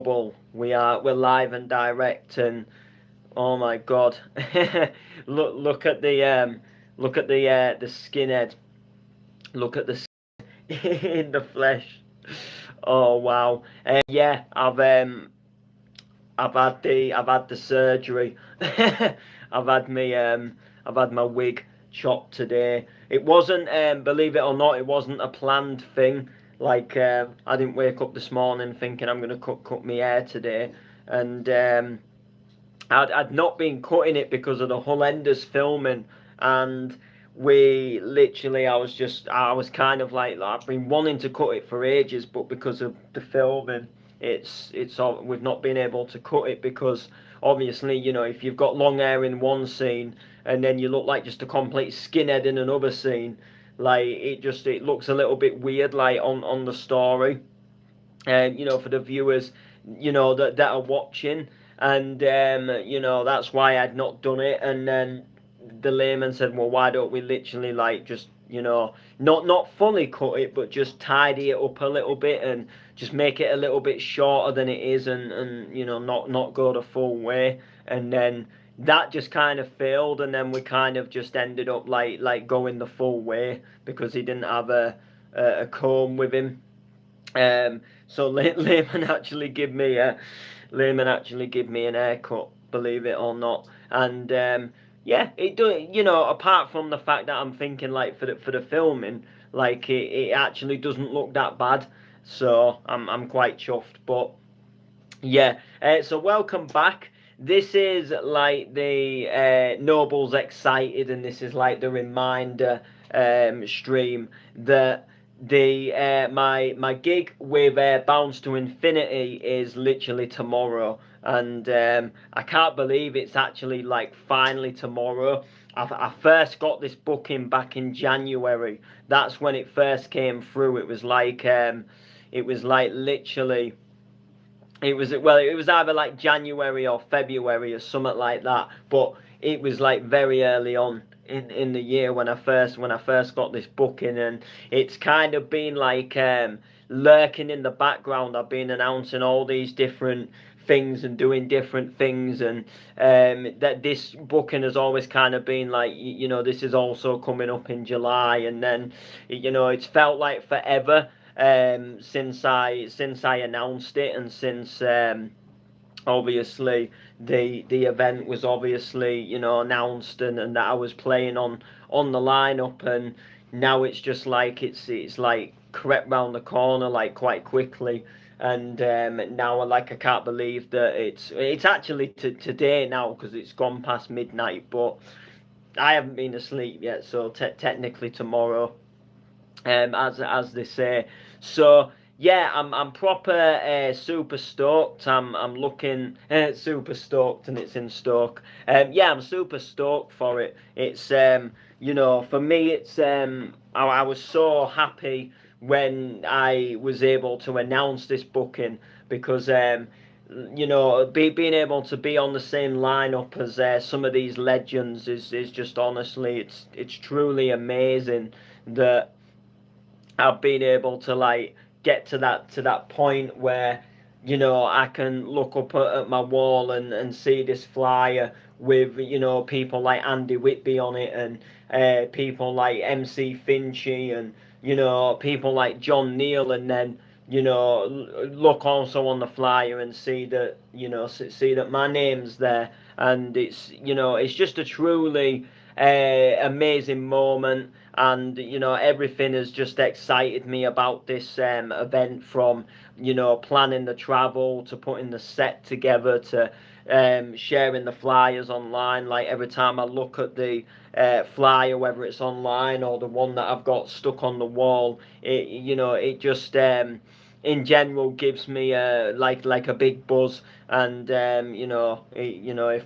We're live and direct, and oh my god, look at the skinhead. Look at the in the flesh. Oh wow. Yeah, I've had the surgery. I've had my wig chopped today. It wasn't believe it or not, it wasn't a planned thing. Like I didn't wake up this morning thinking I'm gonna cut my hair today, and I'd not been cutting it because of the Hull Enders filming, and I was kind of like I've been wanting to cut it for ages, but because of the filming, it's all we've not been able to cut it because obviously if you've got long hair in one scene and then you look like just a complete skinhead in another scene, like it looks a little bit weird like on the story, and for the viewers, that are watching, and that's why I'd not done it. And then the layman said, well, why don't we literally like just not fully cut it, but just tidy it up a little bit and just make it a little bit shorter than it is, and not go the full way. And then that just kind of failed, and then we kind of just ended up like going the full way because he didn't have a comb with him. So Lehman actually give me an haircut, believe it or not, and yeah, it do. Apart from the fact that I'm thinking like for the filming, like it actually doesn't look that bad, so I'm quite chuffed. But yeah, so welcome back. This is like the Nobles Excited, and this is like the reminder stream that my gig with Bounce to Infinity is literally tomorrow, and I can't believe it's actually like finally tomorrow. I first got this booking back in January. That's when it first came through. It was like literally it was either like January or February or something like that, but it was like very early on in the year when I first got this booking, and it's kind of been like lurking in the background. I've been announcing all these different things and doing different things, and that this booking has always kind of been like this is also coming up in July, and then it's felt like forever since I announced it, and since obviously the event was obviously announced, and that I was playing on the lineup, and now it's just like it's like crept round the corner like quite quickly. And now like I can't believe that it's actually today now because it's gone past midnight, but I haven't been asleep yet, so technically tomorrow, as they say. So yeah, I'm proper super stoked. I'm looking super stoked, and it's in Stoke. Yeah, I'm super stoked for it. It's for me, it's I was so happy when I was able to announce this booking because being able to be on the same lineup as some of these legends is just honestly, it's truly amazing that I've been able to like get to that point where I can look up at my wall and see this flyer with people like Andy Whitby on it, and people like MC Finchy, and people like John Neal, and then look also on the flyer and see that see that my name's there, and it's just a truly amazing moment. And everything has just excited me about this event, from planning the travel to putting the set together to sharing the flyers online. Like every time I look at the flyer, whether it's online or the one that I've got stuck on the wall, it just in general gives me like a big buzz. And if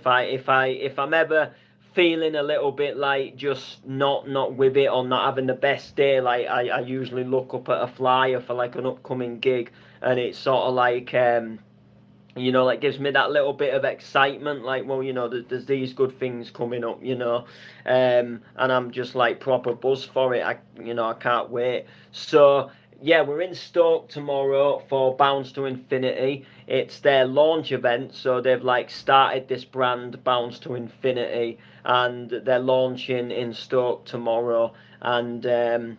I'm ever feeling a little bit like just not with it or not having the best day, like I usually look up at a flyer for like an upcoming gig, and it's sort of like like gives me that little bit of excitement, like, well, there's these good things coming up, and I'm just like proper buzz for it. I can't wait. So Yeah, we're in Stoke tomorrow for Bounce to Infinity. It's their launch event, so they've like started this brand Bounce to Infinity, and they're launching in Stoke tomorrow. And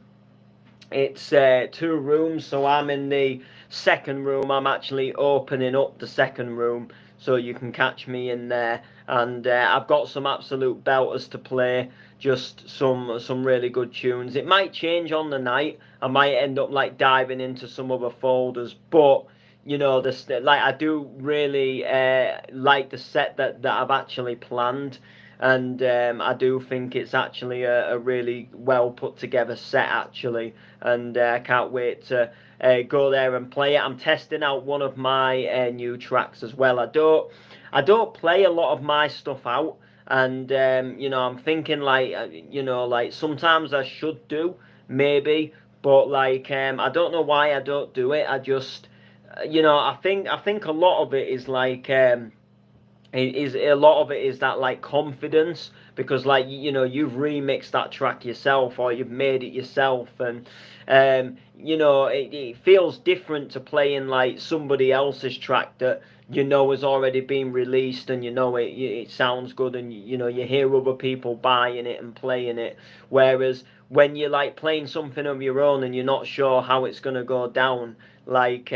it's 2 rooms, so I'm in the second room. I'm actually opening up the second room, so you can catch me in there. And I've got some absolute belters to play, just some really good tunes. It might change on the night. I might end up like diving into some other folders, but you know, this like I do really like the set that I've actually planned, and I do think it's actually a really well put together set actually, and I can't wait to go there and play it. I'm testing out one of my new tracks as well. I don't play a lot of my stuff out, and you know, I'm thinking like you know, like sometimes I should do maybe, but like I don't know why I don't do it. I just you know, I think a lot of it is like it is a lot of it is that like confidence, because like you know, you've remixed that track yourself or you've made it yourself, and you know, it feels different to playing like somebody else's track that you know has already been released, and you know it sounds good, and you know you hear other people buying it and playing it, whereas when you're like playing something of your own and you're not sure how it's going to go down, like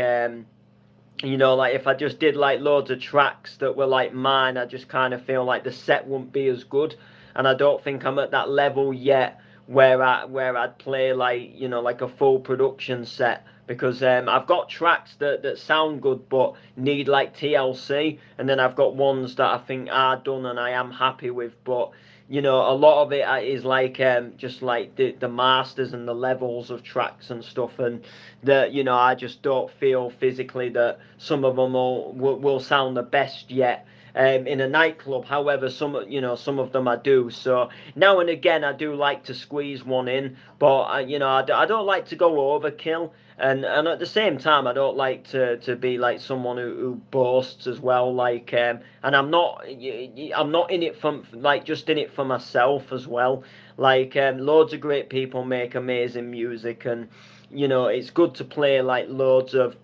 you know, like if I just did like loads of tracks that were like mine, I just kind of feel like the set wouldn't be as good, and I don't think I'm at that level yet where I'd play like you know like a full production set, because I've got tracks that sound good but need like TLC, and then I've got ones that I think are done and I am happy with, but you know, a lot of it is like just like the masters and the levels of tracks and stuff, and that you know I just don't feel physically that some of them will sound the best yet in a nightclub. However, some you know some of them I do. So now and again I do like to squeeze one in, but you know I don't like to go overkill. And at the same time, I don't like to be like someone who boasts as well. Like, and I'm not in it for like just in it for myself as well. Like, loads of great people make amazing music, and you know it's good to play like loads of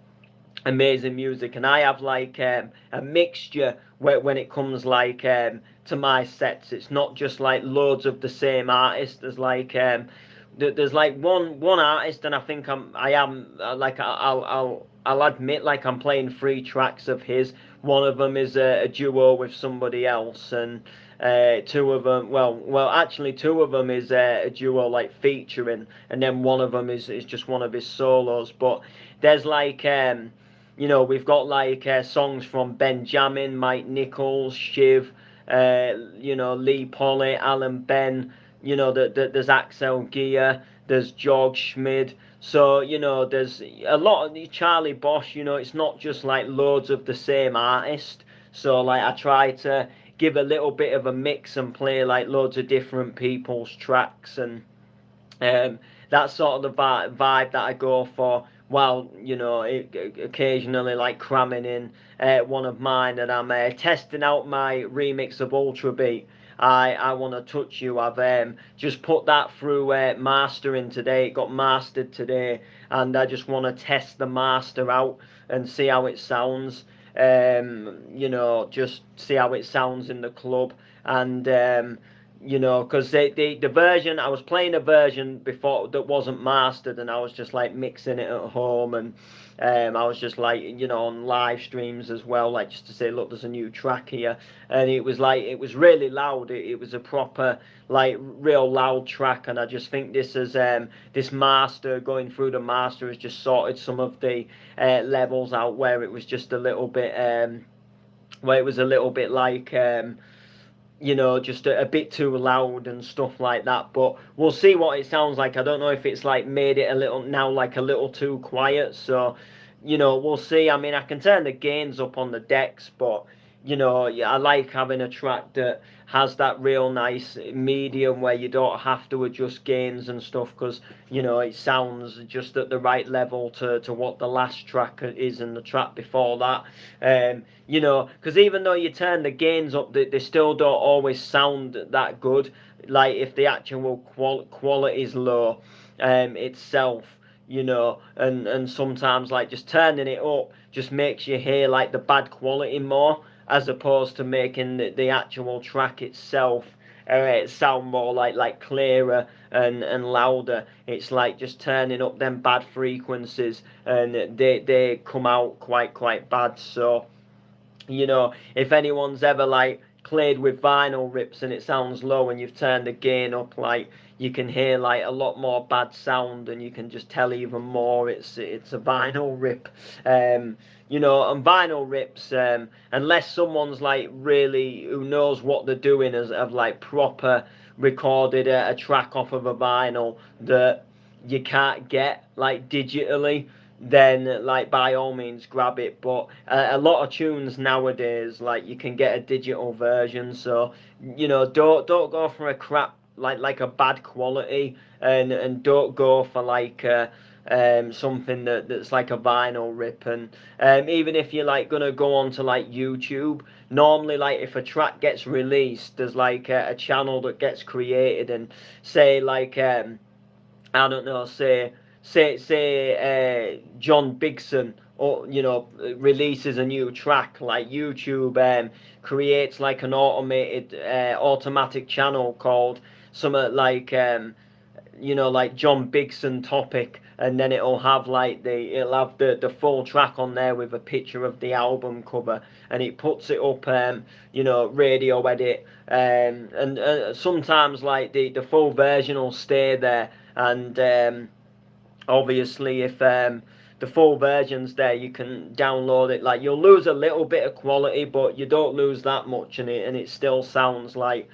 amazing music, and I have like a mixture when it comes like to my sets. It's not just like loads of the same artist. There's like there's like one artist, and I think I am like I'll admit like I'm playing 3 tracks of his. One of them is a duo with somebody else, and two of them, actually two of them is a duo like featuring, and then one of them is just one of his solos. But there's like you know, we've got like songs from Benjamin, Mike Nichols, Shiv, you know, Lee Polly, Alan Ben, you know, there's Axel Gear, there's George Schmid. So, you know, there's a lot of Charlie Bosch, you know, it's not just like loads of the same artist. So, like, I try to give a little bit of a mix and play like loads of different people's tracks, and um, that's sort of the vibe that I go for. While you know, occasionally like cramming in one of mine, and I'm testing out my remix of Ultra Beat. I want to touch you. I've just put that through mastering today. It got mastered today, and I just want to test the master out and see how it sounds. You know, just see how it sounds in the club, and you know, because the version I was playing a version before that wasn't mastered, and I was just like mixing it at home, and I was just like you know on live streams as well, like just to say look, there's a new track here, and it was like it was really loud. It was a proper like real loud track, and I just think this master going through the master has just sorted some of the levels out where it was just a little bit where it was a little bit like you know, just a bit too loud and stuff like that. But we'll see what it sounds like. I don't know if it's like made it a little now like a little too quiet. So, you know, we'll see. I mean, I can turn the gains up on the decks, but you know, yeah, I like having a track that has that real nice medium where you don't have to adjust gains and stuff, because you know it sounds just at the right level to what the last track is and the track before that. You know, because even though you turn the gains up, they still don't always sound that good. Like if the actual quality is low itself, you know, and sometimes like just turning it up just makes you hear like the bad quality more, as opposed to making the actual track itself sound more like clearer and louder. It's like just turning up them bad frequencies, and they come out quite bad. So, you know, if anyone's ever like played with vinyl rips and it sounds low and you've turned the gain up, like you can hear like a lot more bad sound, and you can just tell even more it's a vinyl rip. You know, and vinyl rips, unless someone's like really who knows what they're doing, as have like proper recorded a track off of a vinyl that you can't get like digitally, then like by all means grab it. But a lot of tunes nowadays, like you can get a digital version, so you know, don't go for a crap like a bad quality, and don't go for like something that's like a vinyl rip. And even if you're like gonna go on to like YouTube, normally like if a track gets released, there's like a channel that gets created, and say like I don't know, say John Bigson, or you know, releases a new track. Like YouTube creates like an automatic channel called something like you know, like John Bigson topic, and then it'll have the full track on there with a picture of the album cover, and it puts it up, you know, radio edit, and sometimes like the full version will stay there. And obviously if the full version's there, you can download it. Like you'll lose a little bit of quality, but you don't lose that much, and it still sounds like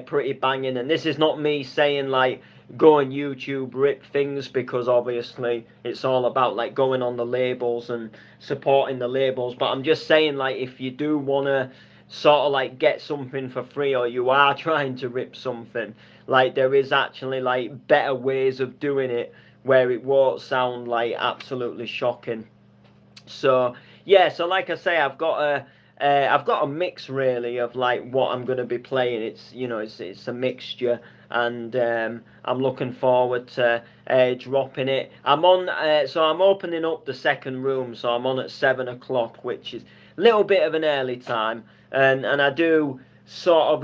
pretty banging. And this is not me saying like go on YouTube rip things, because obviously it's all about like going on the labels and supporting the labels. But I'm just saying, like, if you do want to sort of like get something for free, or you are trying to rip something, like there is actually like better ways of doing it where it won't sound like absolutely shocking. So yeah, so like I say, I've got a mix really of like what I'm gonna be playing. It's, you know, it's a mixture, and I'm looking forward to dropping it. So I'm opening up the second room, so I'm on at 7 o'clock, which is a little bit of an early time, and I do sort of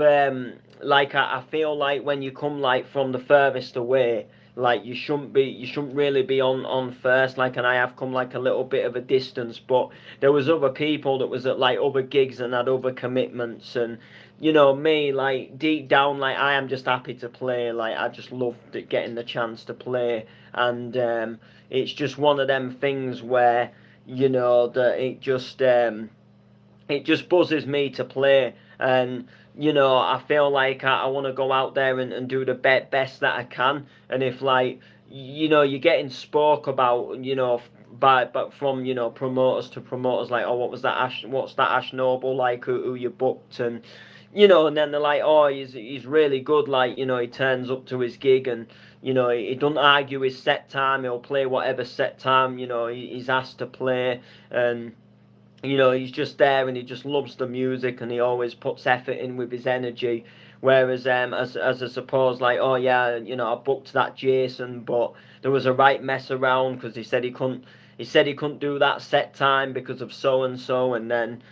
like I feel like when you come like from the furthest away, like you shouldn't really be on first, like, and I have come like a little bit of a distance. But there was other people that was at like other gigs and had other commitments, and you know me, like deep down, like I am just happy to play. Like I just love getting the chance to play, and it's just one of them things where, you know, that it just buzzes me to play. And you know, I feel like I want to go out there and do the best that I can. And if like, you know, you're getting spoke about, you know, but from, you know, promoters to promoters, like, oh, what's that Ash Noble like, who you booked, and you know, and then they're like, oh, he's really good, like, you know, he turns up to his gig, and you know, he doesn't argue his set time, he'll play whatever set time, you know, he's asked to play. And you know, he's just there, and he just loves the music, and he always puts effort in with his energy. Whereas as I suppose, like, oh yeah, you know, I booked that Jason, but there was a right mess around because he couldn't do that set time because of so and so, and then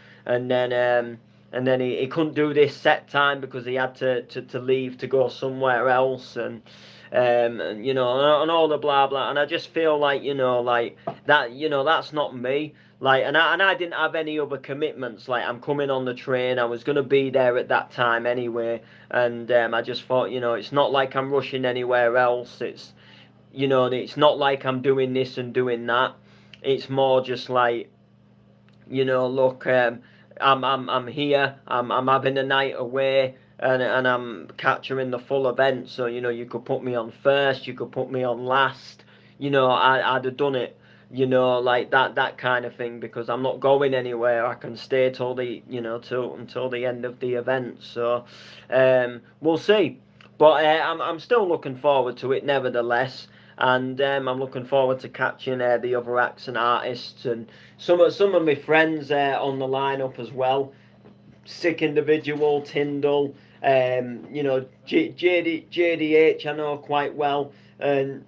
he couldn't do this set time because he had to leave to go somewhere else. And you know, and all the blah blah. And I just feel like, you know, like that, you know, that's not me. Like, and I didn't have any other commitments. Like, I'm coming on the train, I was gonna be there at that time anyway. And I just thought, you know, it's not like I'm rushing anywhere else. It's, you know, it's not like I'm doing this and doing that. It's more just like, you know, look, I'm here. I'm having a night away, and I'm capturing the full event. So, you know, you could put me on first, you could put me on last. You know, I'd have done it. You know, like that kind of thing, because I'm not going anywhere. I can stay till the, you know, till until the end of the event. So, we'll see. But I'm still looking forward to it, nevertheless. And I'm looking forward to catching the other acts and artists, and some of my friends on the lineup as well. Sick Individual, Tyndall, you know, JDH I know quite well, and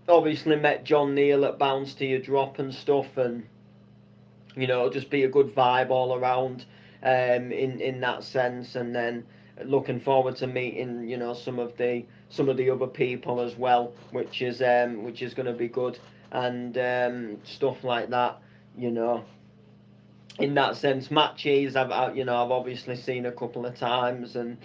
obviously met John Neal at Bounce to Your Drop and stuff, and it'll just be a good vibe all around, in that sense. And then looking forward to meeting some of the other people as well, which is going to be good, and stuff like that. You know, in that sense, matches I've obviously seen a couple of times, and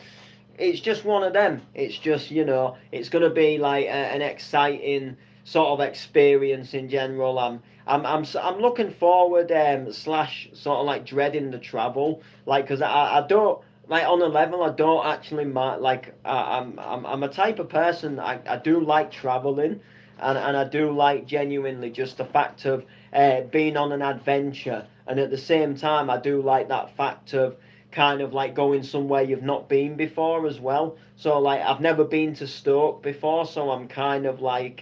it's just one of them. It's just, it's going to be like an exciting sort of experience in general. I'm looking forward, slash sort of like dreading the travel, like, because I don't, like, on a level, I don't actually like, I'm a type of person, I do like traveling, and I do like genuinely just the fact of being on an adventure, and at the same time I do like that fact of kind of like going somewhere you've not been before as well. So like, I've never been to Stoke before, so I'm kind of like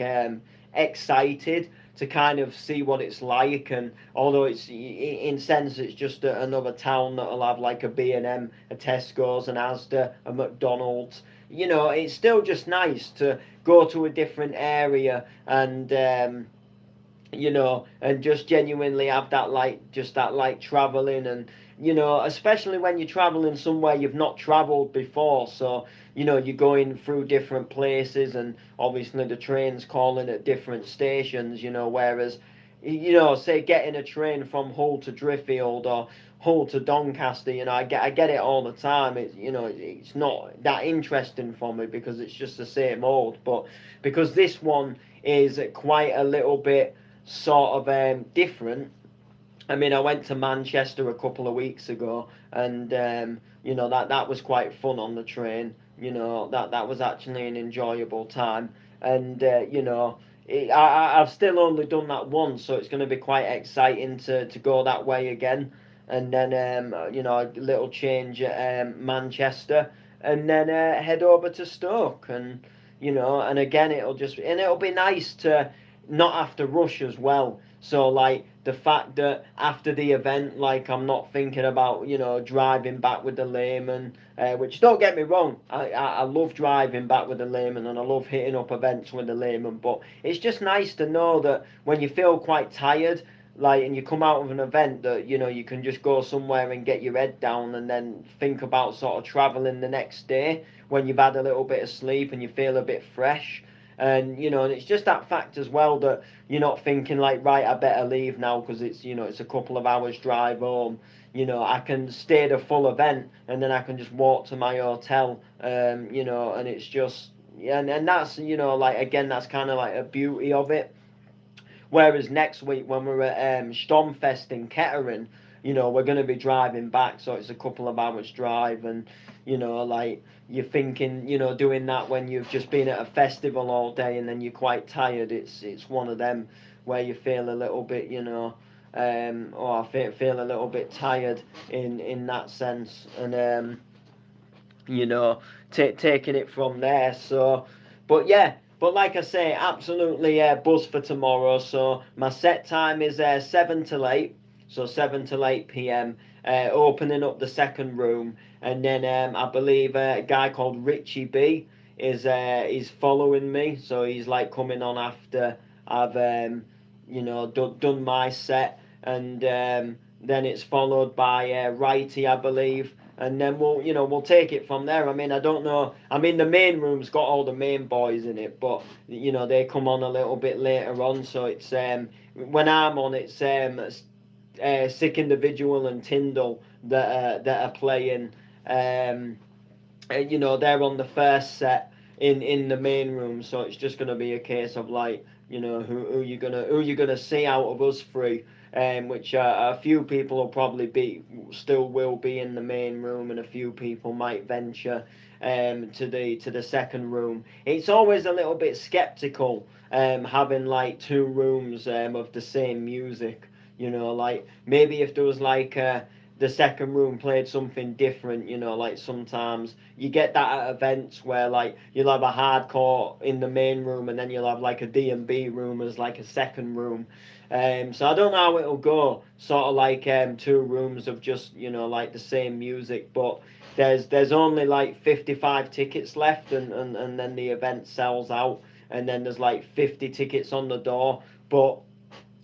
excited to kind of see what it's like. And although it's in sense it's just another town that'll have like a B&M, a Tesco's, an Asda, a McDonald's, it's still just nice to go to a different area, and and just genuinely have that, like, just that, like, traveling. And especially when you're traveling somewhere you've not traveled before, so you're going through different places, and obviously the train's calling at different stations, whereas say getting a train from Hull to Driffield, or Hull to Doncaster, I get it all the time. It's not that interesting for me because it's just the same old. But because this one is quite a little bit sort of different. I mean, I went to Manchester a couple of weeks ago, and that was quite fun on the train. That was actually an enjoyable time, and I've still only done that once, so it's going to be quite exciting to go that way again, and then a little change at Manchester, and then head over to Stoke, and again it'll be nice to not have to rush as well. So like the fact that after the event, like, I'm not thinking about driving back with the layman, which, don't get me wrong, I love driving back with the layman, and I love hitting up events with the layman. But it's just nice to know that when you feel quite tired, like, and you come out of an event, that you can just go somewhere and get your head down, and then think about sort of traveling the next day when you've had a little bit of sleep and you feel a bit fresh. And it's just that fact as well that you're not thinking like, right, I better leave now because it's a couple of hours drive home. I can stay the full event, and then I can just walk to my hotel. And it's just, yeah, and that's, like, again, that's kind of like a beauty of it. Whereas next week when we're at Stormfest in Kettering, we're going to be driving back, so it's a couple of hours drive, and like, you're thinking, doing that when you've just been at a festival all day and then you're quite tired. It's one of them where you feel a little bit, or I feel a little bit tired in that sense, and taking it from there. So, but yeah, but like I say, absolutely buzz for tomorrow. So my set time is 7 till 8, so 7 till 8 p.m. Opening up the second room, and then I believe a guy called Richie B is following me, so he's like coming on after I've done my set, and then it's followed by Righty, I believe, and then we'll take it from there. I mean, I don't know. I mean, the main room's got all the main boys in it, but they come on a little bit later on. So it's when I'm on, it's Sick Individual and Tyndall that are playing. They're on the first set in the main room, so it's just gonna be a case of like, who you gonna see out of us three, which a few people will be in the main room, and a few people might venture to the second room. It's always a little bit skeptical having like two rooms of the same music. Like, maybe if there was like the second room played something different, like sometimes you get that at events where like you'll have a hardcore in the main room, and then you'll have like a D&B room as like a second room. So I don't know how it'll go, sort of like two rooms of just like the same music. But there's only like 55 tickets left, and then the event sells out. and then there's like 50 tickets on the door. But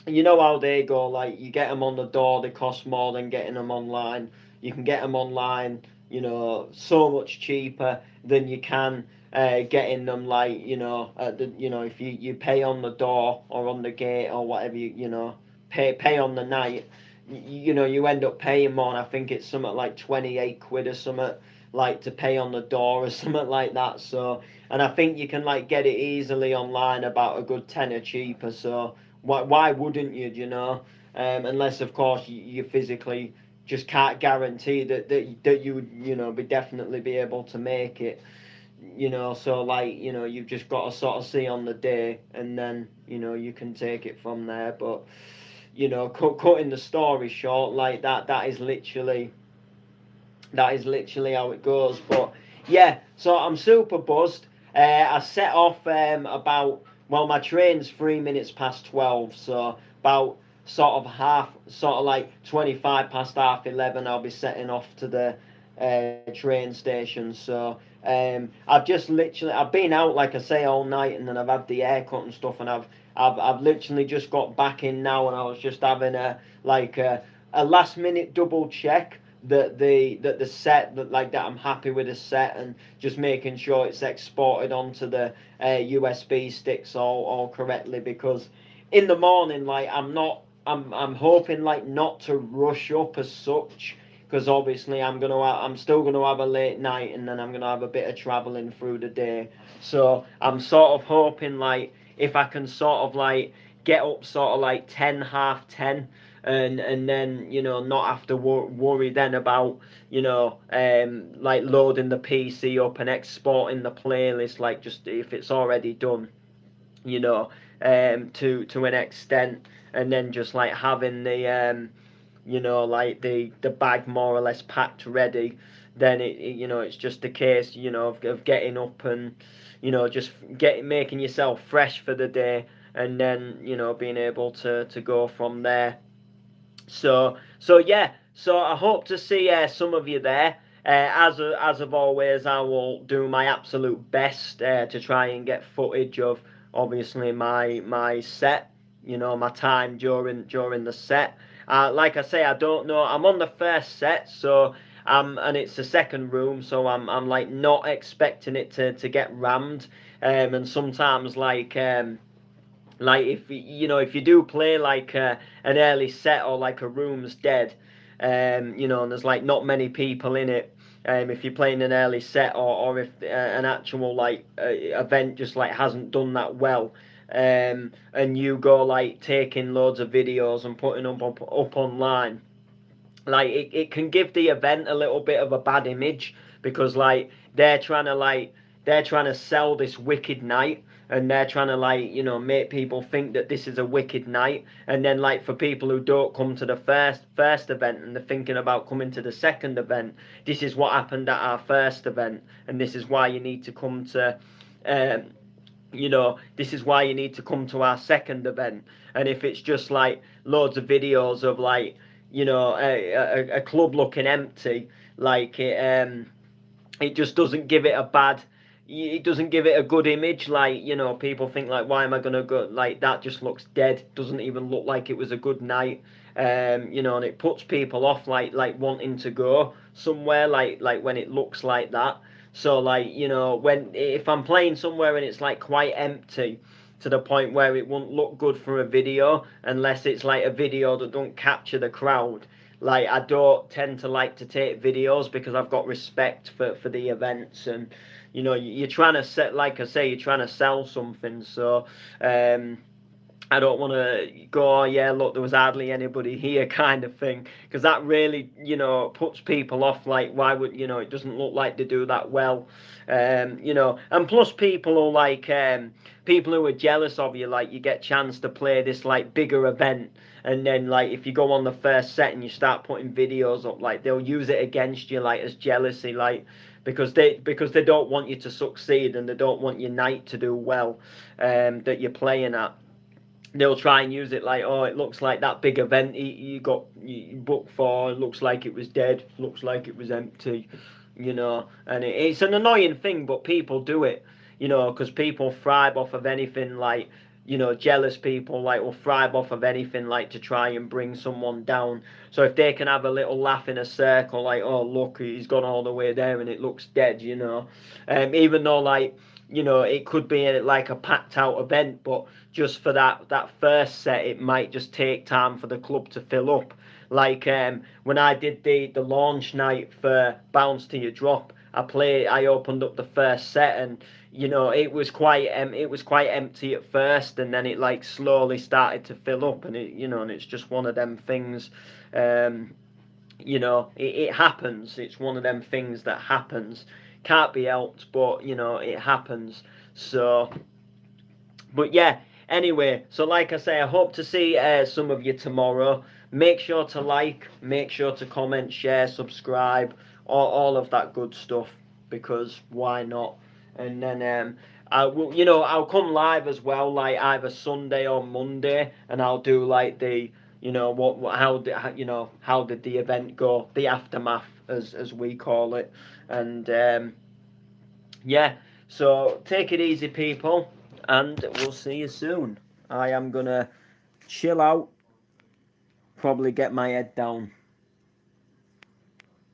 you know how they go, like you get them on the door, they cost more than getting them online. You can get them online, you know, so much cheaper than you can getting them, like, you know, at the, you know, if you pay on the door or on the gate or whatever, you know, pay on the night, you know, you end up paying more. And I think it's something like 28 quid or something, like to pay on the door or something like that. So, and I think you can like get it easily online about a good tenner cheaper. So why wouldn't you, you know? Unless of course you physically just can't guarantee that you would, you know, be definitely be able to make it, you know. So like, you know, you've just got to sort of see on the day, and then, you know, you can take it from there. But, you know, cutting the story short, like that is literally how it goes. But yeah, so I'm super buzzed. I set off about, well, my train's 3 minutes past 12, so about sort of like 25 past half 11, I'll be setting off to the train station. So I've been out, like I say, all night, and then I've had the haircut and stuff, and I've literally just got back in now, and I was just having a last minute double check that the set, that I'm happy with the set, and just making sure it's exported onto the USB sticks all correctly, because in the morning, like, I'm hoping like not to rush up as such, because obviously I'm still gonna have a late night, and then I'm gonna have a bit of traveling through the day. So I'm sort of hoping, like, if I can sort of like get up sort of like 10, half 10, and then, you know, not have to worry then about, you know, like loading the PC up and exporting the playlist, like, just if it's already done, you know, to an extent, and then just like having the you know, like the bag more or less packed ready. Then you know, it's just a case, you know, of getting up and, you know, just making yourself fresh for the day, and then, you know, being able to go from there. So yeah, so I hope to see some of you there. As of always, I will do my absolute best to try and get footage of, obviously, my set. You know, my time during the set. Like I say, I don't know. I'm on the first set, so and it's the second room, so I'm like not expecting it to get rammed. And sometimes like, if you know, if you do play like an early set, or like a room's dead, you know, and there's like not many people in it, if you're playing an early set, or if an actual like event just like hasn't done that well, and you go like taking loads of videos and putting them up online, like it can give the event a little bit of a bad image, because like they're trying to sell this wicked night, and they're trying to, like, you know, make people think that this is a wicked night, and then like for people who don't come to the first event and they're thinking about coming to the second event, this is what happened at our first event, and this is why you need to come to um you know, this is why you need to come to our second event. And if it's just like loads of videos of, like, you know, a club looking empty, like it just doesn't give it a bad, it doesn't give it a good image. Like, you know, people think like, why am I gonna go, like, that just looks dead, doesn't even look like it was a good night. You know, and it puts people off, like wanting to go somewhere, like when it looks like that. So like, you know, when if I'm playing somewhere and it's like quite empty, to the point where it won't look good for a video, unless it's like a video that don't capture the crowd. Like, I don't tend to like to take videos, because I've got respect for the events, and, you know, you're trying to set, like I say, you're trying to sell something. So I don't want to go, oh, yeah, look, there was hardly anybody here, kind of thing, because that really, you know, puts people off. Like, why would, you know, it doesn't look like they do that well, you know. And plus, people who are jealous of you, like, you get chance to play this like bigger event, and then like if you go on the first set and you start putting videos up, like they'll use it against you, like as jealousy, like, because they don't want you to succeed, and they don't want your night to do well, that you're playing at. They'll try and use it like, oh, it looks like that big event you booked for, it looks like it was dead, looks like it was empty, you know. And it's an annoying thing, but people do it, you know, because people thrive off of anything like, you know, jealous people like will thrive off of anything like to try and bring someone down. So if they can have a little laugh in a circle, like, oh look, he's gone all the way there and it looks dead, you know, even though like, you know, it could be like a packed out event, but just for that first set, it might just take time for the club to fill up. Like when I did the launch night for Bounce to Your Drop, I opened up the first set, and you know it was quite empty at first, and then it like slowly started to fill up, and it, you know, and it's just one of them things. You know, it happens. It's one of them things that happens. Can't be helped, but you know it happens. So, but yeah. Anyway, so like I say, I hope to see some of you tomorrow. Make sure to like, make sure to comment, share, subscribe, all of that good stuff, because why not? And then I will, you know, I'll come live as well, like either Sunday or Monday, and I'll do like the, you know, you know, how did the event go, the aftermath as we call it, and yeah. So take it easy, people, and we'll see you soon. I am gonna chill out, probably get my head down.